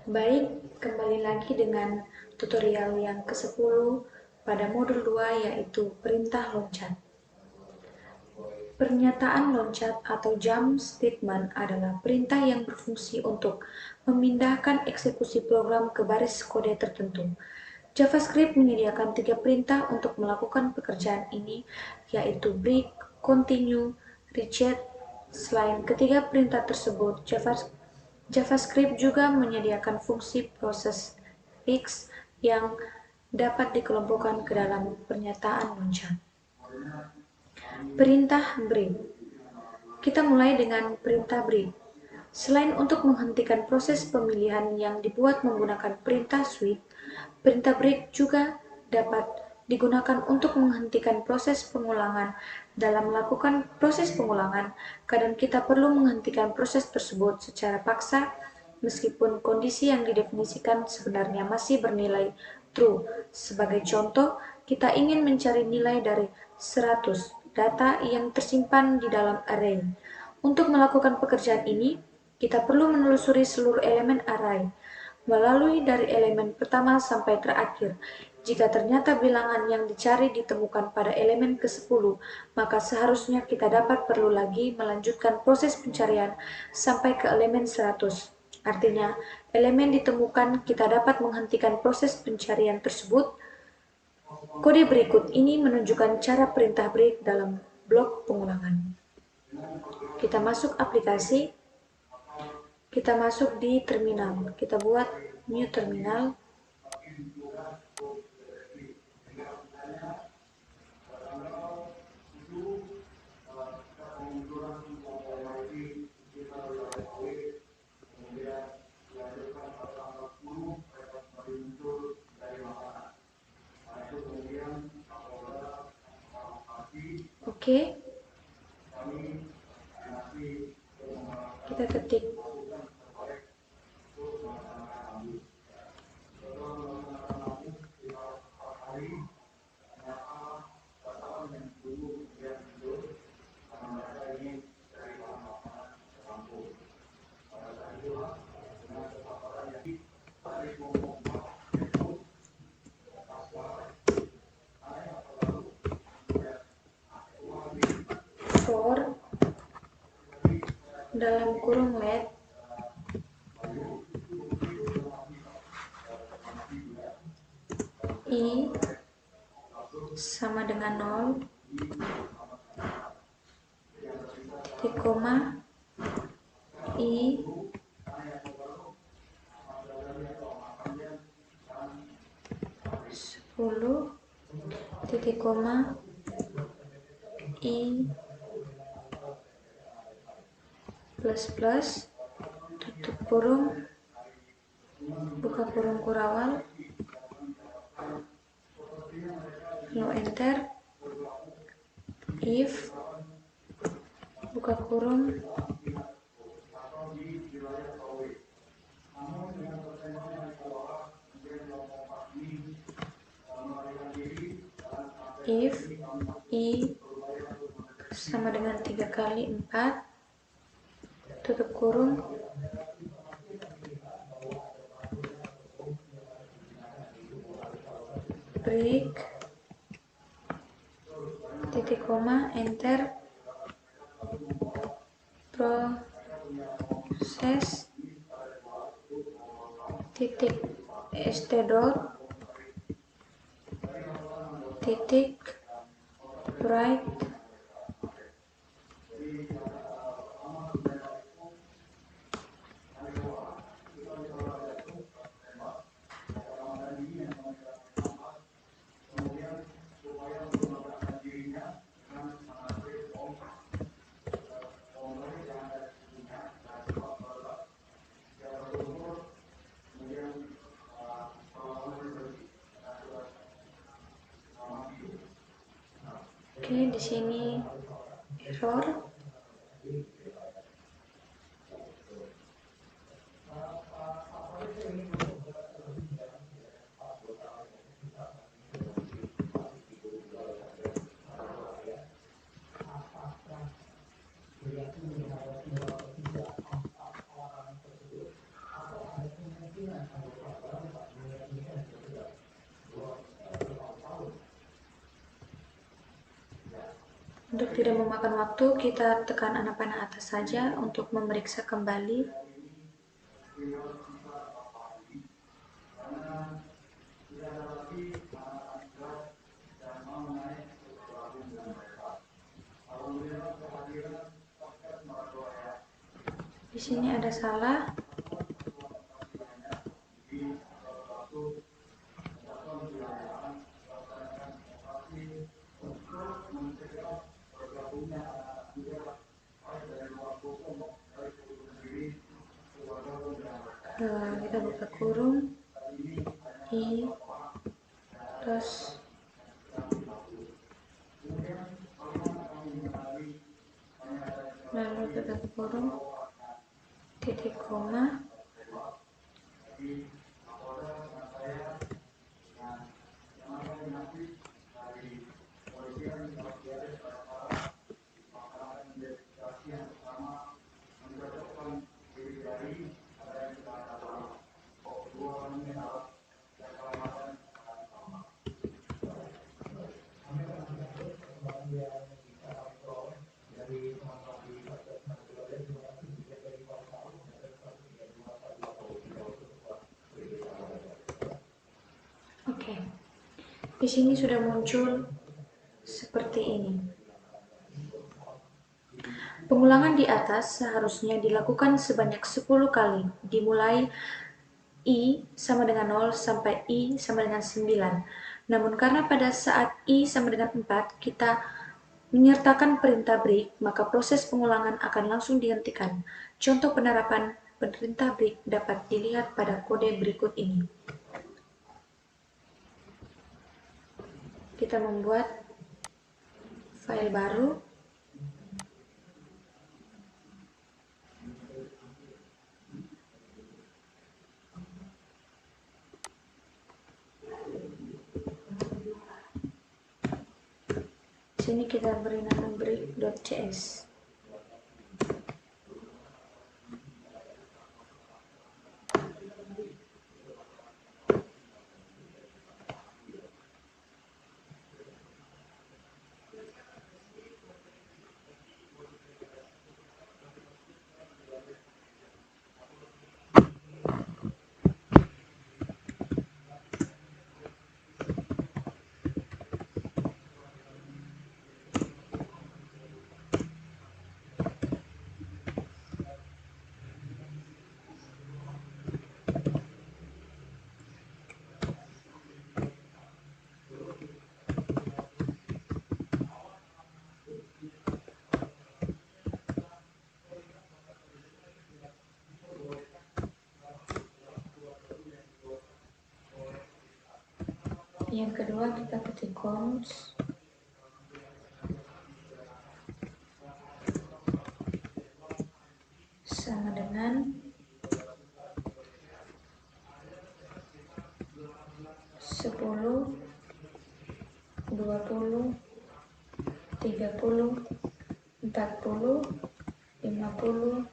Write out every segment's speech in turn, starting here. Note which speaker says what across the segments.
Speaker 1: Baik, kembali lagi dengan tutorial yang ke-10 pada modul 2 yaitu perintah loncat. Pernyataan loncat atau jump statement adalah perintah yang berfungsi untuk memindahkan eksekusi program ke baris kode tertentu. JavaScript menyediakan 3 perintah untuk melakukan pekerjaan ini, yaitu break, continue, reset. Selain ketiga perintah tersebut, JavaScript juga menyediakan fungsi proses X yang dapat dikelompokkan ke dalam pernyataan loncat. Perintah break. Kita mulai dengan perintah break. Selain untuk menghentikan proses pemilihan yang dibuat menggunakan perintah switch, perintah break juga dapat digunakan untuk menghentikan proses pengulangan. Dalam melakukan proses pengulangan, kadang kita perlu menghentikan proses tersebut secara paksa meskipun kondisi yang didefinisikan sebenarnya masih bernilai true. Sebagai contoh, kita ingin mencari nilai dari 100 data yang tersimpan di dalam array. Untuk melakukan pekerjaan ini, kita perlu menelusuri seluruh elemen array, melalui dari elemen pertama sampai terakhir. Jika ternyata bilangan yang dicari ditemukan pada elemen ke-10, maka seharusnya kita dapat perlu lagi melanjutkan proses pencarian sampai ke elemen 100. Artinya, elemen ditemukan kita dapat menghentikan proses pencarian tersebut. Kode berikut ini menunjukkan cara perintah break dalam blok pengulangan. Kita masuk aplikasi, kita masuk di terminal, kita buat new terminal. Oke, kita ketik for dalam kurung let i sama dengan 0, titik koma i 10, titik koma i plus plus, tutup kurung, buka kurung kurawal, lalu enter. If buka kurung if i sama dengan 3 kali 4, tutup kurung, break, titik koma, enter, proses, titik std, titik write, Oke, di sini error. Untuk tidak memakan waktu, kita tekan anak panah atas saja untuk memeriksa kembali. Di sini ada salah. Kita buka kurung I terus lalu tutup kurung titik koma Oke. Di sini sudah muncul seperti ini. Pengulangan di atas seharusnya dilakukan sebanyak 10 kali, dimulai I sama dengan 0 sampai I sama dengan 9. Namun karena pada saat I sama dengan 4, kita menyertakan perintah break, maka proses pengulangan akan langsung dihentikan. Contoh penerapan perintah break dapat dilihat pada kode berikut ini. Kita membuat file baru. Di sini kita beri nama break.cs. Yang kedua kita ketik cons sama dengan 10, 20, 30, 40, 50,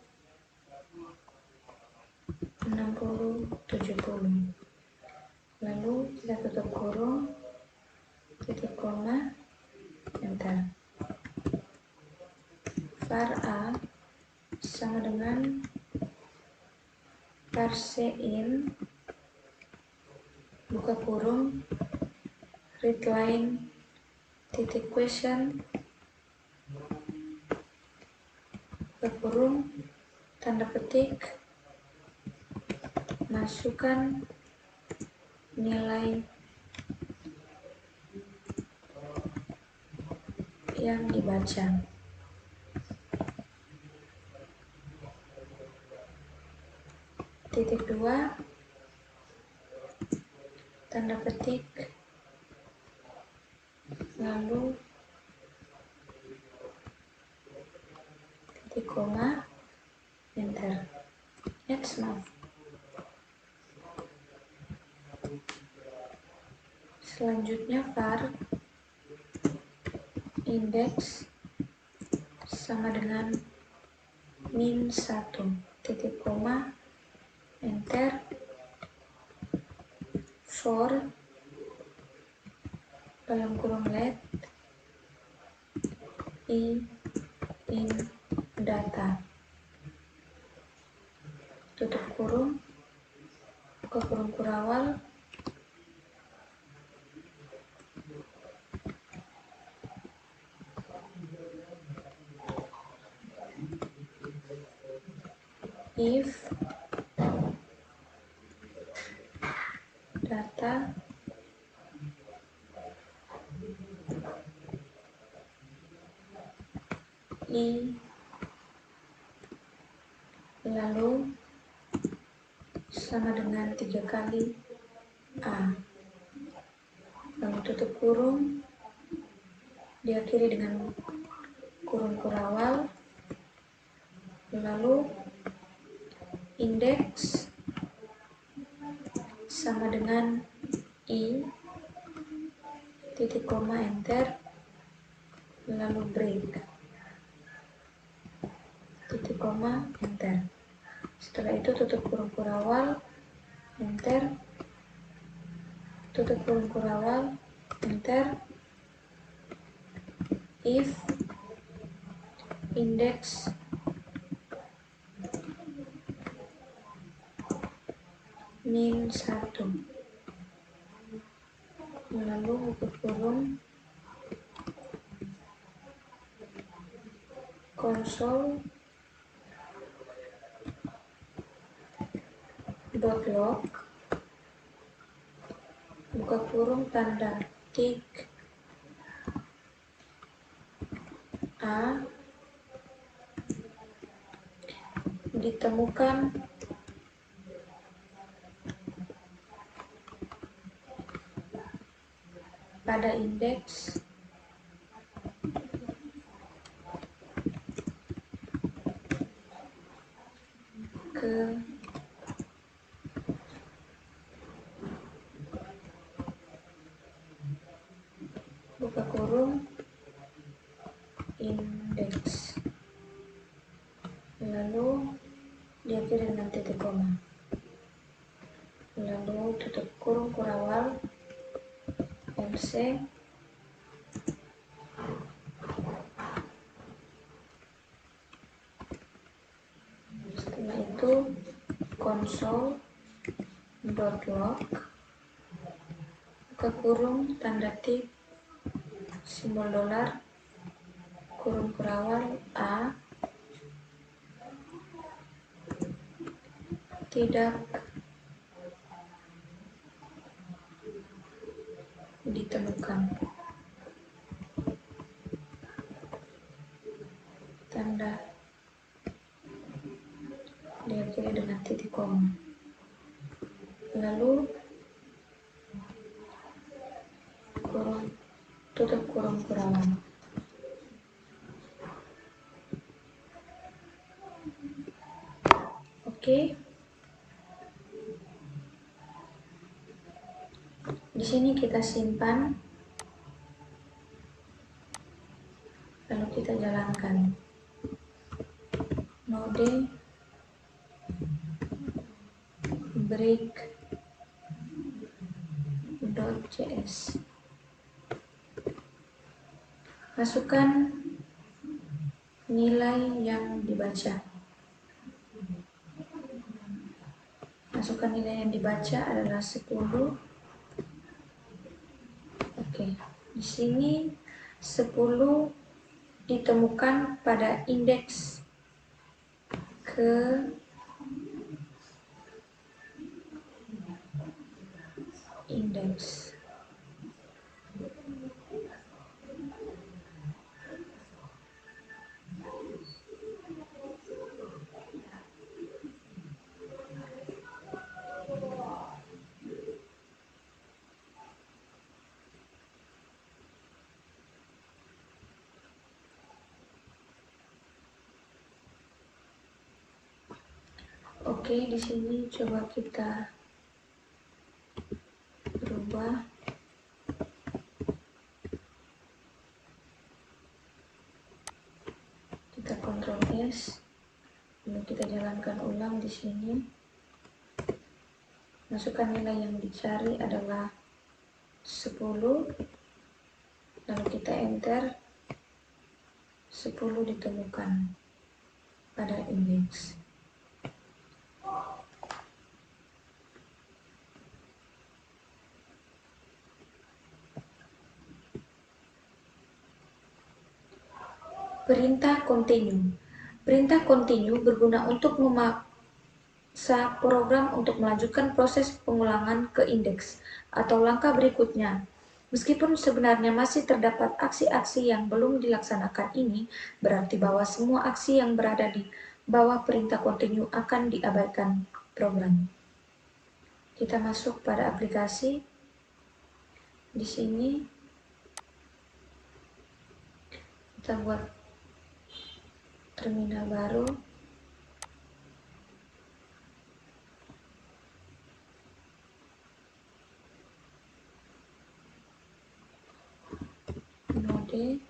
Speaker 1: 60, 70. Lalu kita tutup kurung, titik koma, enter. Var A sama dengan parseIn, buka kurung, readline, titik question, buka kurung, tanda petik, masukkan nilai yang dibaca. Titik 2, tanda petik, lalu titik koma, enter. Next month. Selanjutnya var index sama dengan min 1, titik koma, enter. For dalam kurung let I in data, tutup kurung, buka kurung kurawal, if data I lalu sama dengan 3 kali A, lalu tutup kurung, diakhiri dengan kurung kurawal, lalu indeks sama dengan I, titik koma, enter, lalu break, titik koma, enter. Setelah itu tutup kurung kurawal, enter, tutup kurung kurawal, enter, if indeks min 1, lalu buka kurung, console.log, buka kurung, tanda tik A ditemukan pada indeks ke buka kurung indeks, lalu diakhiri dengan titik koma, lalu tutup kurung kurawal, LC, setelah itu console.log, buka kurung, tanda tik, simbol dolar, kurung kurawal A, tidak ditemukan, tanda diakhiri dengan titik koma, lalu tutup kurung kurawal. Oke. Di sini kita simpan, lalu kita jalankan node break.js. Masukkan nilai yang dibaca. Masukkan nilai yang dibaca adalah 10. Oke, di sini 10 ditemukan pada indeks ke indeks. Oke, di sini coba kita berubah. Kita Ctrl S, lalu kita jalankan ulang di sini. Masukkan nilai yang dicari adalah 10, lalu kita enter. 10 ditemukan pada indeks. Perintah continue. Perintah continue berguna untuk memaksa program untuk melanjutkan proses pengulangan ke indeks atau langkah berikutnya. Meskipun sebenarnya masih terdapat aksi-aksi yang belum dilaksanakan, ini berarti bahwa semua aksi yang berada di bawah perintah continue akan diabaikan program. Kita masuk pada aplikasi. Di sini kita buat terminal baru. Node.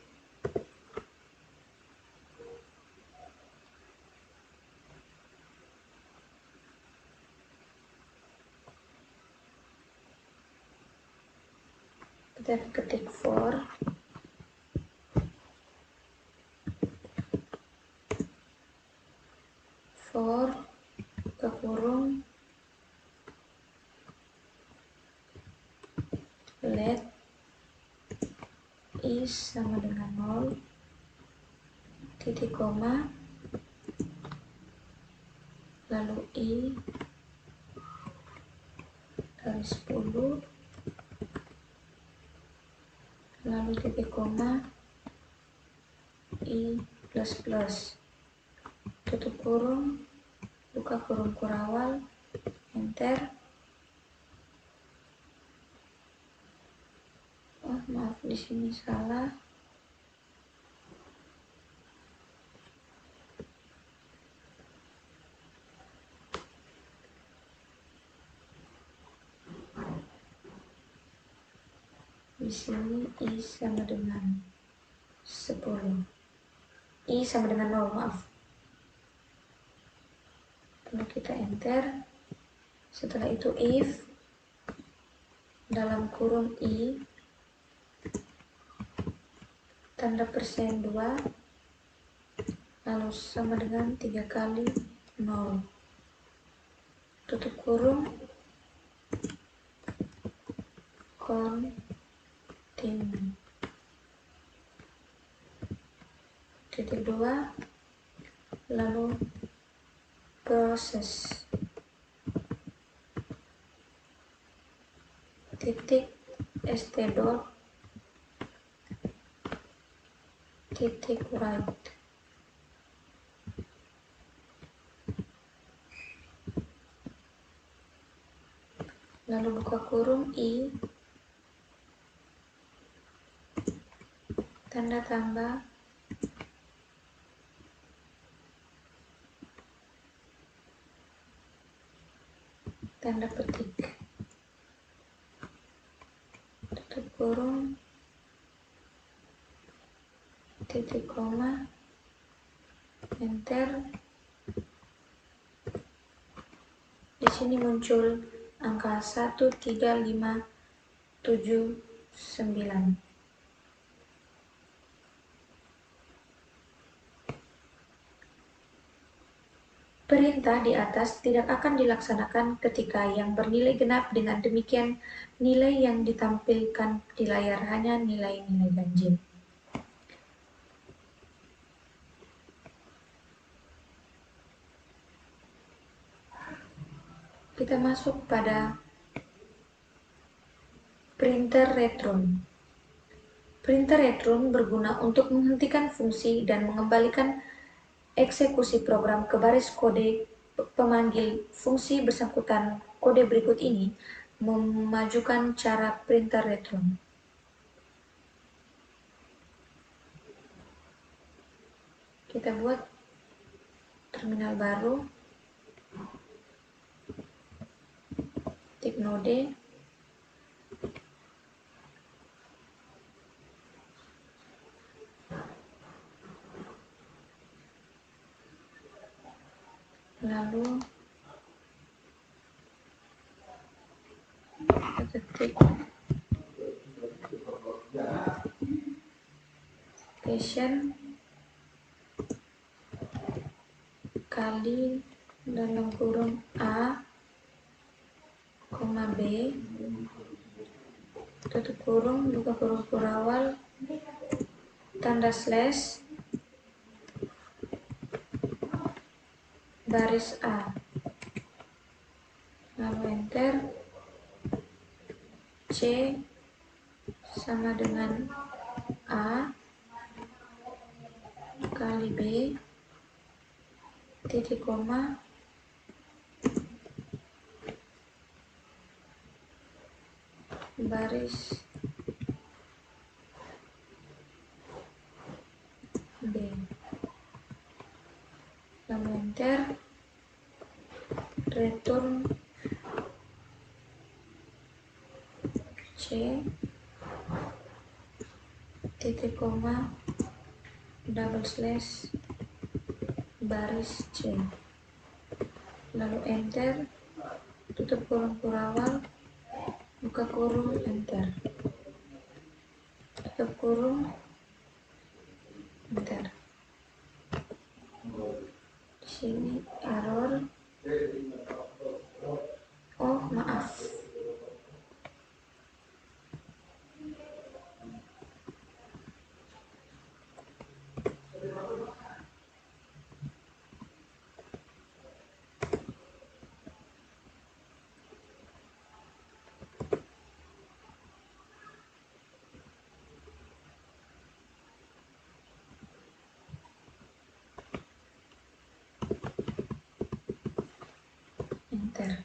Speaker 1: Kita ketik for buka kurung let is sama dengan 0 titik koma lalu i dari 10 lalu titik koma i plus plus tutup kurung buka kurung kurawal enter. Oh maaf, di sini salah. Di sini i sama dengan 10. I sama dengan 0, maaf. Lalu kita enter. Setelah itu if dalam kurung i tanda persen 2 lalu sama dengan 3 kali 0 tutup kurung continue titik 2 lalu proses titik st dot titik write. Lalu buka kurung i tanda tambah tanda petik tutup kurung titik koma enter. Di sini muncul angka 13579. Perintah di atas tidak akan dilaksanakan ketika yang bernilai genap. Dengan demikian, nilai yang ditampilkan di layar hanya nilai-nilai ganjil. Kita masuk pada printer return. Printer return berguna untuk menghentikan fungsi dan mengembalikan eksekusi program ke baris kode pemanggil fungsi bersangkutan. Kode berikut ini memajukan cara printer return. Kita buat terminal baru, ketik node, lalu ketik passion kali dalam kurung A, B, tutup kurung, buka kurung kurawal, tanda slash, baris A, lalu enter. C sama dengan A kali B, titik koma, baris B, lalu enter. Return C titik koma double slash baris C, lalu enter. Tutup kurung kurawal, buka kurung, enter. Tutup kurung, enter. Di sini error. Oh, maaf. Enter.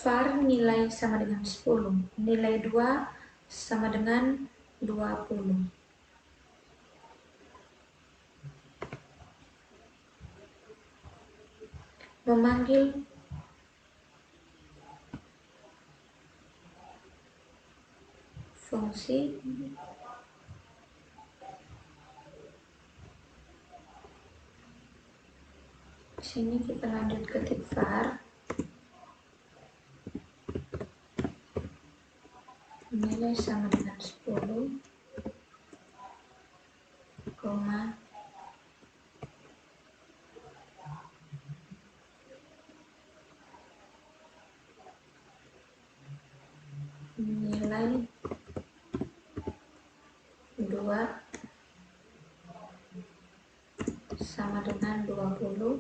Speaker 1: var nilai sama dengan 10, nilai 2 sama dengan 20. Memanggil fungsi di sini kita lanjut ketik var nilai sama dengan 10, koma, nilai 2 sama dengan 20,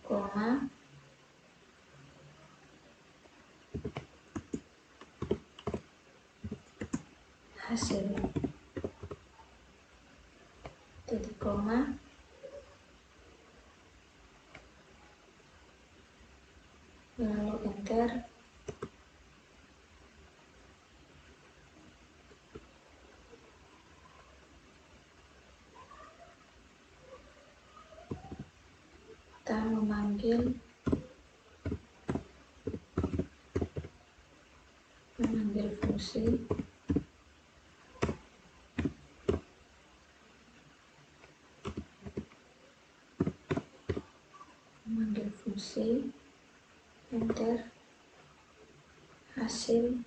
Speaker 1: koma, hasil, titik koma, lalu enter. Kita memanggil fungsi enter. Hasil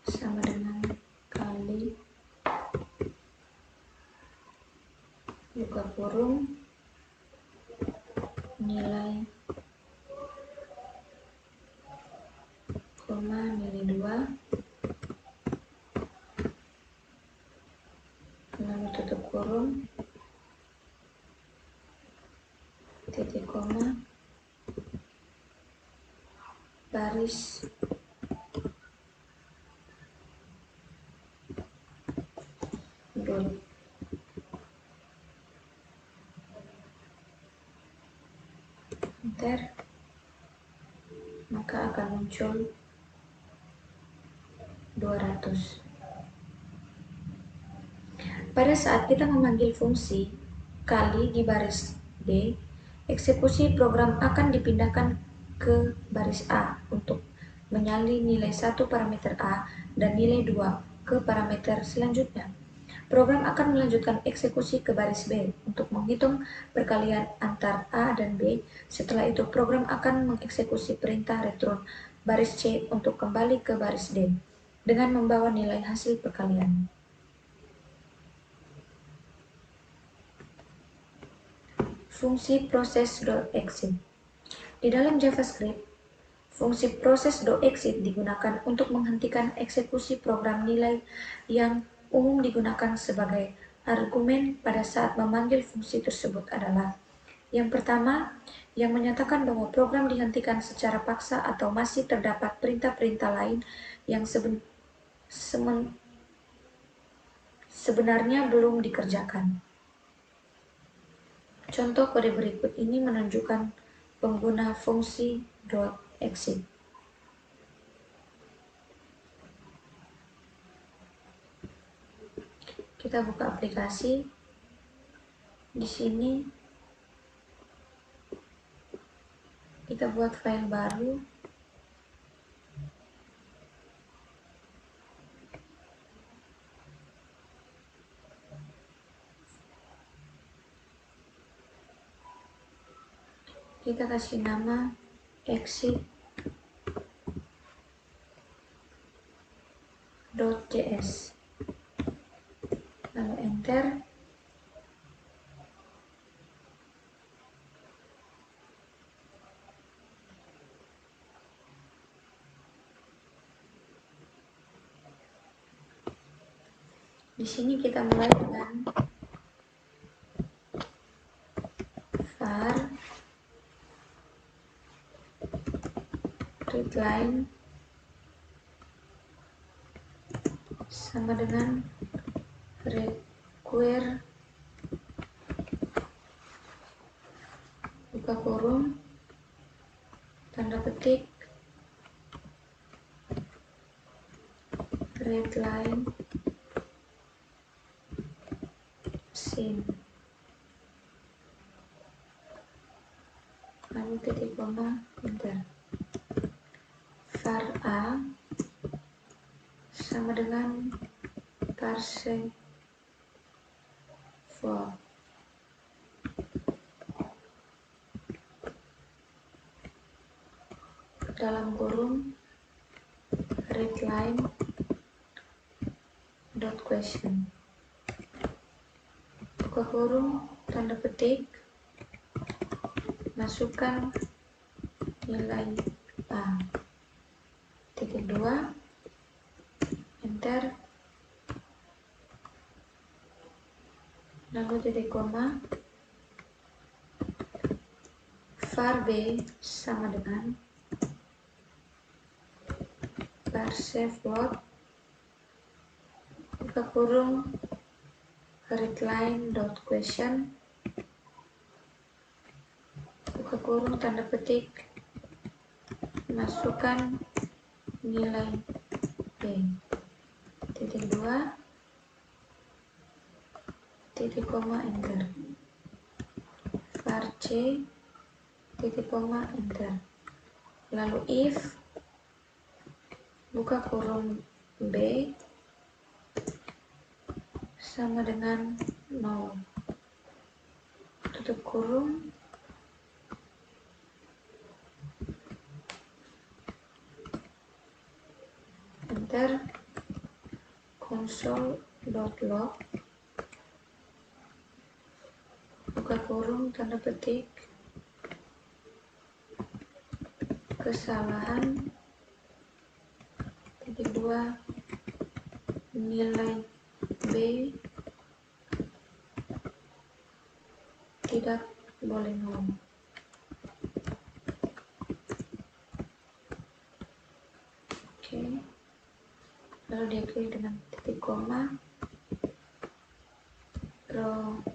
Speaker 1: sama dengan kali, buka kurung, nilai, koma, nilai 2, lalu tutup kurung, titik koma, baris dot. Enter, maka akan muncul 200. Pada saat kita memanggil fungsi kali di baris D, eksekusi program akan dipindahkan ke baris A untuk menyalin nilai 1 parameter A dan nilai 2 ke parameter selanjutnya. Program akan melanjutkan eksekusi ke baris B untuk menghitung perkalian antar A dan B. Setelah itu, program akan mengeksekusi perintah return baris C untuk kembali ke baris D dengan membawa nilai hasil perkalian. Fungsi proses.exit. Di dalam JavaScript, fungsi proses.exit digunakan untuk menghentikan eksekusi program nilai yang umum digunakan sebagai argumen pada saat memanggil fungsi tersebut adalah: yang pertama, yang menyatakan bahwa program dihentikan secara paksa atau masih terdapat perintah-perintah lain yang sebenarnya belum dikerjakan. Contoh kode berikut ini menunjukkan pengguna fungsi .exit. Kita buka aplikasi. Di sini kita buat file baru. Kita kasih nama exit.js. Lalu enter. Di sini kita mulai dengan var readline sama dengan require buka kurung tanda petik readline sin, lalu titik koma enter. Var a sama dengan parse for, dalam kurung readline dot question, buka kurung tanda petik, masukkan nilai A, titik 2 enter, lalu titik koma, var b sama dengan parse float, buka kurung readline dot question, buka kurung tanda petik, masukkan nilai B, titik 2 titik koma enter, var c titik koma enter, lalu if buka kurung B sama dengan 0, tutup kurung, enter, console.log, buka kurung tanda petik, kesalahan, titik 2 nilai B tidak boleh 0. Oke, lalu diakhiri dengan titik koma, proses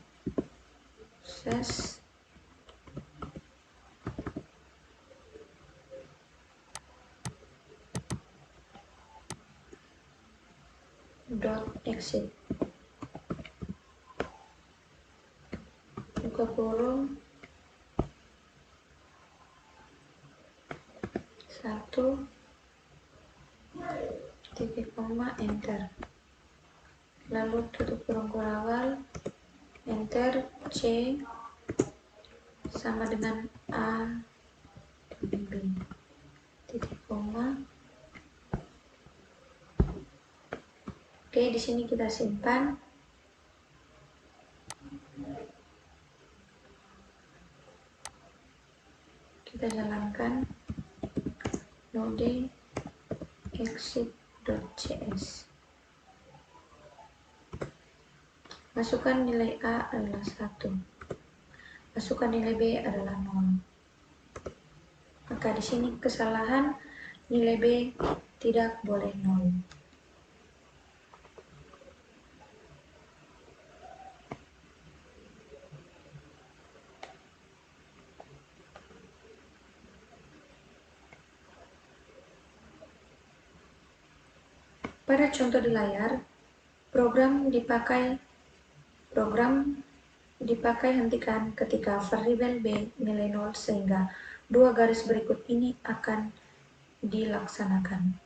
Speaker 1: .exit, buka kurung 1 titik koma enter, lalu tutup kurung kurawal, enter, C sama dengan A B, titik koma. Oke, di sini kita simpan. Kita jalankan node exit.cs. Masukkan nilai A adalah 1. Masukkan nilai B adalah 0. Maka di sini kesalahan nilai B tidak boleh 0. Pada contoh di layar, program dipakai hentikan ketika variabel B nilai 0 sehingga dua garis berikut ini akan dilaksanakan.